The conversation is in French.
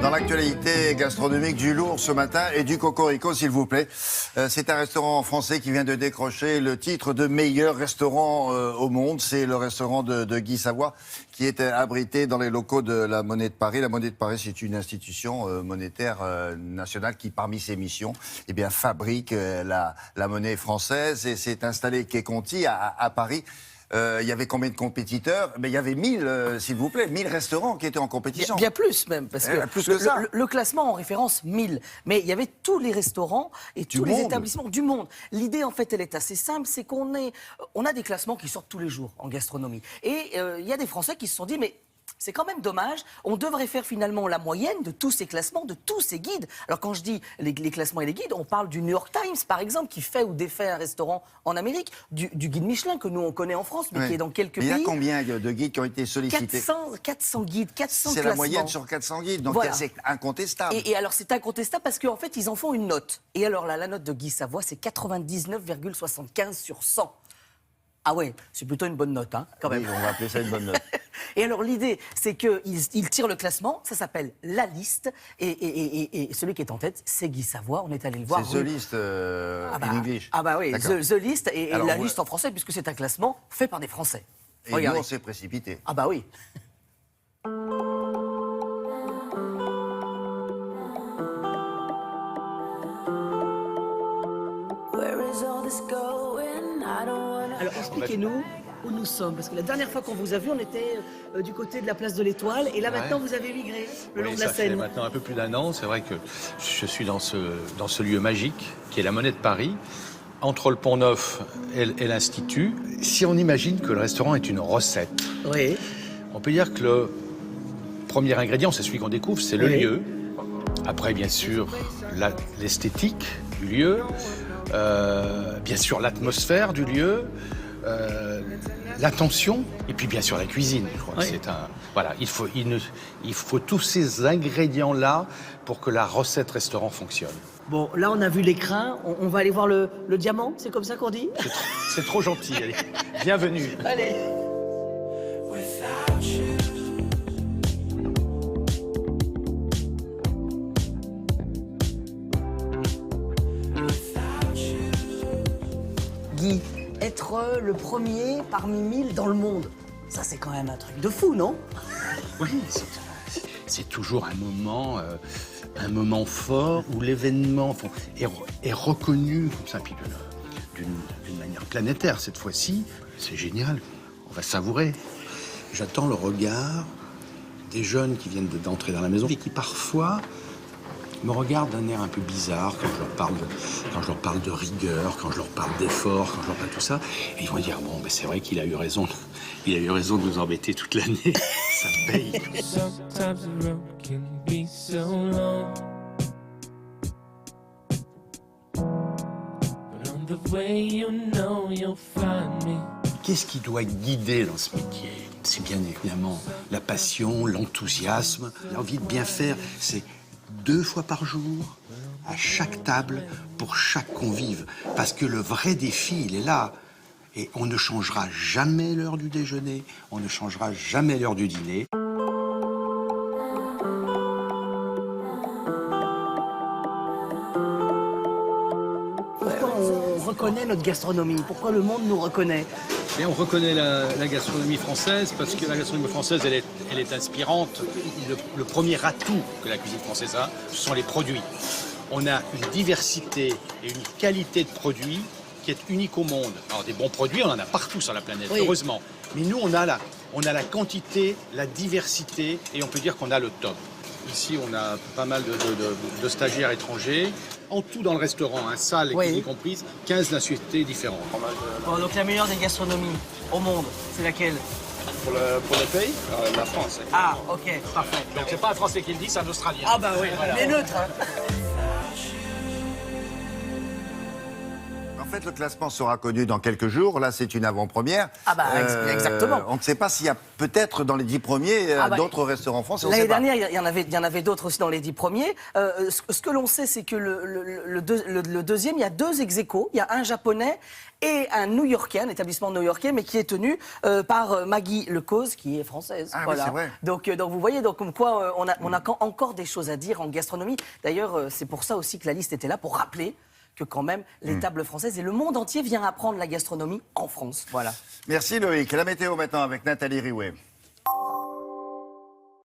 Dans l'actualité gastronomique, du lourd ce matin et du cocorico, s'il vous plaît. C'est un restaurant français qui vient de décrocher le titre de meilleur restaurant au monde. C'est le restaurant de Guy Savoy qui est abrité dans les locaux de la Monnaie de Paris. La Monnaie de Paris, c'est une institution monétaire nationale qui, parmi ses missions, eh bien, fabrique la monnaie française et s'est installé quai Conti à Paris. Il y avait combien de compétiteurs? Mais il y avait 1000, s'il vous plaît, 1000 restaurants qui étaient en compétition. Bien plus même, parce que, plus que ça. Le classement en référence 1000. Mais il y avait tous les restaurants et tous les établissements du monde. L'idée, en fait, elle est assez simple, c'est qu'on a des classements qui sortent tous les jours en gastronomie. Et il y a des Français qui se sont dit, mais c'est quand même dommage, on devrait faire finalement la moyenne de tous ces classements, de tous ces guides. Alors quand je dis les classements et les guides, on parle du New York Times par exemple, qui fait ou défait un restaurant en Amérique, du guide Michelin que nous on connaît en France, mais qui est dans quelques pays. Il y a combien de guides qui ont été sollicités? 400 guides, 400 c'est classements. La moyenne sur 400 guides, donc voilà. C'est incontestable. Et alors c'est incontestable parce qu'en fait ils en font une note. Et alors là, la note de Guy Savoy, c'est 99,75 sur 100. Ah ouais, c'est plutôt une bonne note, hein, quand même. Oui, on va appeler ça une bonne note. Et alors l'idée, c'est qu'ils tirent le classement, ça s'appelle La Liste, et celui qui est en tête, c'est Guy Savoy, on est allé le voir. C'est The List in English. Ah bah oui, The List, et alors, La Liste en français, puisque c'est un classement fait par des Français. Et regardez. Nous, on s'est précipité. Ah bah oui. Alors expliquez-nous où nous sommes, parce que la dernière fois qu'on vous a vu, on était du côté de la place de l'Étoile, et là maintenant vous avez migré le long de la Seine. Ça fait maintenant un peu plus d'un an, c'est vrai que je suis dans ce lieu magique qui est la Monnaie de Paris, entre le Pont Neuf et l'Institut. Si on imagine que le restaurant est une recette, oui. On peut dire que le premier ingrédient, c'est celui qu'on découvre, c'est le lieu. Après, bien sûr, l'esthétique du lieu, bien sûr l'atmosphère du lieu, l'attention, et puis bien sûr la cuisine. Je crois que c'est un... Voilà, il faut tous ces ingrédients-là pour que la recette restaurant fonctionne. Bon, là on a vu l'écrin, on va aller voir le diamant, c'est comme ça qu'on dit? C'est trop gentil, allez. Bienvenue. Allez. Guy, être le premier parmi 1000 dans le monde, ça c'est quand même un truc de fou, non? Oui, c'est toujours un moment fort où l'événement est reconnu comme ça, puis d'une manière planétaire cette fois-ci. C'est génial, on va savourer. J'attends le regard des jeunes qui viennent d'entrer dans la maison et qui parfois me regardent d'un air un peu bizarre quand je leur parle de rigueur, quand je leur parle d'effort, quand je leur parle de tout ça. Et ils vont dire, bon, ben c'est vrai qu'il a eu raison. Il a eu raison de nous embêter toute l'année. Ça paye. Qu'est-ce qui doit guider dans ce métier? C'est bien évidemment la passion, l'enthousiasme, l'envie de bien faire. C'est 2 fois par jour, à chaque table, pour chaque convive. Parce que le vrai défi, il est là. Et on ne changera jamais l'heure du déjeuner, on ne changera jamais l'heure du dîner. Pourquoi on reconnaît notre gastronomie? Pourquoi le monde nous reconnaît? Et on reconnaît la gastronomie française parce que la gastronomie française, elle est inspirante. Le premier atout que la cuisine française a, ce sont les produits. On a une diversité et une qualité de produits qui est unique au monde. Alors des bons produits, on en a partout sur la planète, heureusement. Mais nous, on a la quantité, la diversité, et on peut dire qu'on a le top. Ici, on a pas mal de stagiaires étrangers. En tout dans le restaurant, salle et cuisine comprise, 15 nationalités différentes. Bon, donc la meilleure des gastronomies au monde, c'est laquelle? Pour le pays, la France. Ah, ok, parfait. Donc c'est pas un Français qui le dit, c'est un Australien. Ah bah oui, voilà. Mais neutre. Hein. En fait, le classement sera connu dans quelques jours. Là, c'est une avant-première. Ah bah, exactement. On ne sait pas s'il y a peut-être dans les 10 premiers d'autres restaurants français. L'année dernière, il y en avait d'autres aussi dans les 10 premiers. Ce que l'on sait, c'est que le deuxième, il y a 2 ex-aequo. Il y a un japonais et un New-Yorkais, un établissement new-yorkais, mais qui est tenu par Maggie Lecause, qui est française. Ah voilà. oui, c'est vrai. Donc vous voyez, donc comme quoi on a encore des choses à dire en gastronomie. D'ailleurs, c'est pour ça aussi que la liste était là, pour rappeler que quand même les tables françaises et le monde entier vient apprendre la gastronomie en France. Voilà. Merci Loïc. La météo maintenant avec Nathalie Riouet.